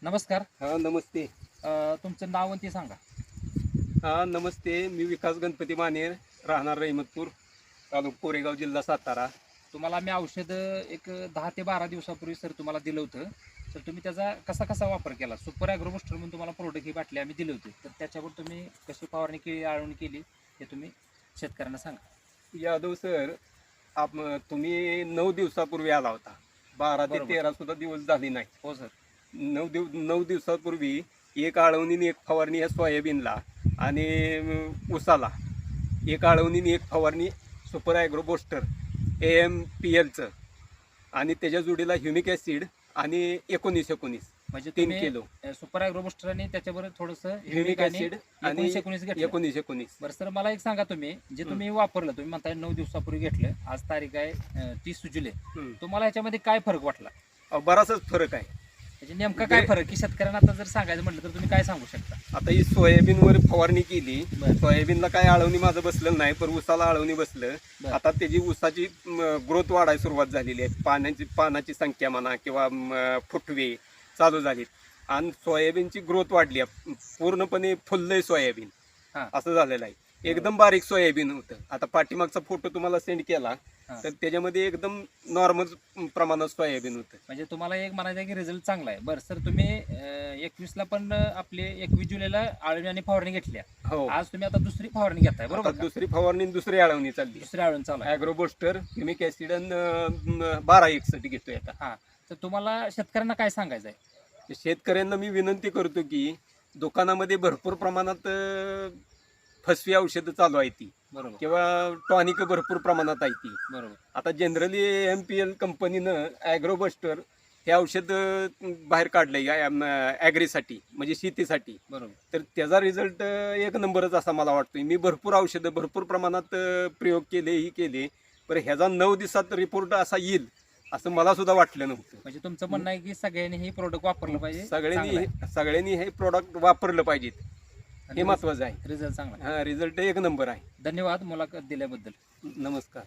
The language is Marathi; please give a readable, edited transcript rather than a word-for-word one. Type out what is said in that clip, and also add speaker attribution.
Speaker 1: नमस्कार.
Speaker 2: हा नमस्ते.
Speaker 1: तुमचं नाव आणि ते सांगा.
Speaker 2: हा नमस्ते. मी विकास गणपती मानेर, राहणार रहिमतपूर, तालुका कोरेगाव, जिल्हा सातारा.
Speaker 1: तुम्हाला आम्ही औषधं एक 10 ते 12 दिवसापूर्वी सर तुम्हाला दिलं होतं. तर तुम्ही त्याचा कसा कसा वापर केला? सुपर ॲग्रो बुस्टर म्हणून तुम्हाला प्रोडक्ट ही बाटली आम्ही दिली होती. तर त्याच्यावर तुम्ही कशी फवारणी केली, आळवणी केली हे तुम्ही शेतकऱ्यांना सांगा.
Speaker 2: यादव सर, तुम्ही 9 दिवसापूर्वी आला होता. 12 ते
Speaker 1: बरोबर.
Speaker 2: 13 सुद्धा दिवस झाले नाही.
Speaker 1: हो सर.
Speaker 2: 9 दिवसापूर्वी एक आळवणी आणि एक फवारणी या सोयाबीनला आणि ऊसाला, एक आळवणी आणि एक फवारणी सुपर ॲग्रो बुस्टर AMPLचं आणि त्याच्या जोडीला ह्युमिक ॲसिड आणि 19-19
Speaker 1: म्हणजे
Speaker 2: 3
Speaker 1: तुम्ही
Speaker 2: किलो
Speaker 1: सुपर ॲग्रो बुस्टर आणि त्याच्याबरोबर थोडंसं
Speaker 2: ह्युमिक ॲसिड आणि
Speaker 1: 19 घेतलं.
Speaker 2: 19-19.
Speaker 1: बरं सर, मला एक सांगा, तुम्ही जे तुम्ही वापरलं, तुम्ही म्हणताय 9 दिवसापूर्वी घेतलं, आज तारीख आहे 30 जुलै. तुम्हाला याच्यामध्ये काय फरक वाटला?
Speaker 2: बराचसाच फरक आहे.
Speaker 1: म्हणजे नेमका काय फरक की शेतकऱ्यांना आता जर सांगायचं म्हटलं तर तुम्ही काय सांगू शकता?
Speaker 2: आता ही सोयाबीनवर फवारणी केली.
Speaker 1: बरं.
Speaker 2: सोयाबीनला काय आळवणी माझं बसलं नाही, पण ऊसाला आळवणी बसलं.
Speaker 1: बरं.
Speaker 2: आता त्याची ऊसाची ग्रोथ वाढायला सुरुवात झालेली आहे. पानाची संख्या म्हणा किंवा फुटवे चालू झालीत आणि सोयाबीनची ग्रोथ वाढली आहे. पूर्णपणे फुललंय सोयाबीन.
Speaker 1: हां.
Speaker 2: असं झालेलं आहे. एकदम बारीक सोयाबीन होतं. आता पाठीमागचा फोटो तुम्हाला सेंड केला
Speaker 1: हां.
Speaker 2: तर त्याच्यामध्ये एकदम नॉर्मल प्रमाणात सोयाबीन होतं.
Speaker 1: म्हणजे तुम्हाला एक म्हणायचं आहे की रिझल्ट चांगला आहे. बरं सर, तुम्ही 21ला पण आपले 21 जुलैला आळवणी आणि फवारणी घेतल्या.
Speaker 2: हो.
Speaker 1: आज तुम्ही आता दुसरी फवारणी घेताय,
Speaker 2: आता
Speaker 1: बरोबर का?
Speaker 2: दुसरी फवारणी आणि दुसरी आळवणी चालली.
Speaker 1: दुसरी आळवणी चालू आहे.
Speaker 2: ॲग्रो बुस्टर, ह्युमिक ॲसिड आणि 12 साठी घेतोय आता.
Speaker 1: हां. तर तुम्हाला शेतकऱ्यांना काय सांगायचं आहे?
Speaker 2: शेतकऱ्यांना मी विनंती करतो की दुकानामध्ये भरपूर प्रमाणात फसवी औषधं चालू आहे ती
Speaker 1: बरोबर.
Speaker 2: किंवा टॉनिक भरपूर प्रमाणात आहे ती.
Speaker 1: बरोबर.
Speaker 2: आता जनरली AMPL कंपनीनं ॲग्रो बुस्टर हे औषध बाहेर काढलंय ॲग्रीसाठी, म्हणजे शेतीसाठी.
Speaker 1: बरोबर.
Speaker 2: तर त्याचा रिझल्ट एक नंबरच असा मला वाटतोय. मी भरपूर औषधं भरपूर प्रमाणात प्रयोग केले, पण ह्याचा 9 दिवसात रिपोर्ट असा येईल असं मला सुद्धा वाटलं नव्हतं.
Speaker 1: म्हणजे तुमचं म्हणणं आहे की सगळ्यांनी हे प्रोडक्ट वापरलं पाहिजे, चांगलं आहे.
Speaker 2: सगळ्यांनी हे प्रोडक्ट वापरलं पाहिजेत. हे महत्वाचं आहे.
Speaker 1: रिझल्ट चांगला आहे.
Speaker 2: हा, रिझल्ट एक नंबर आहे.
Speaker 1: धन्यवाद मुलाखत दिल्याबद्दल.
Speaker 2: नमस्कार.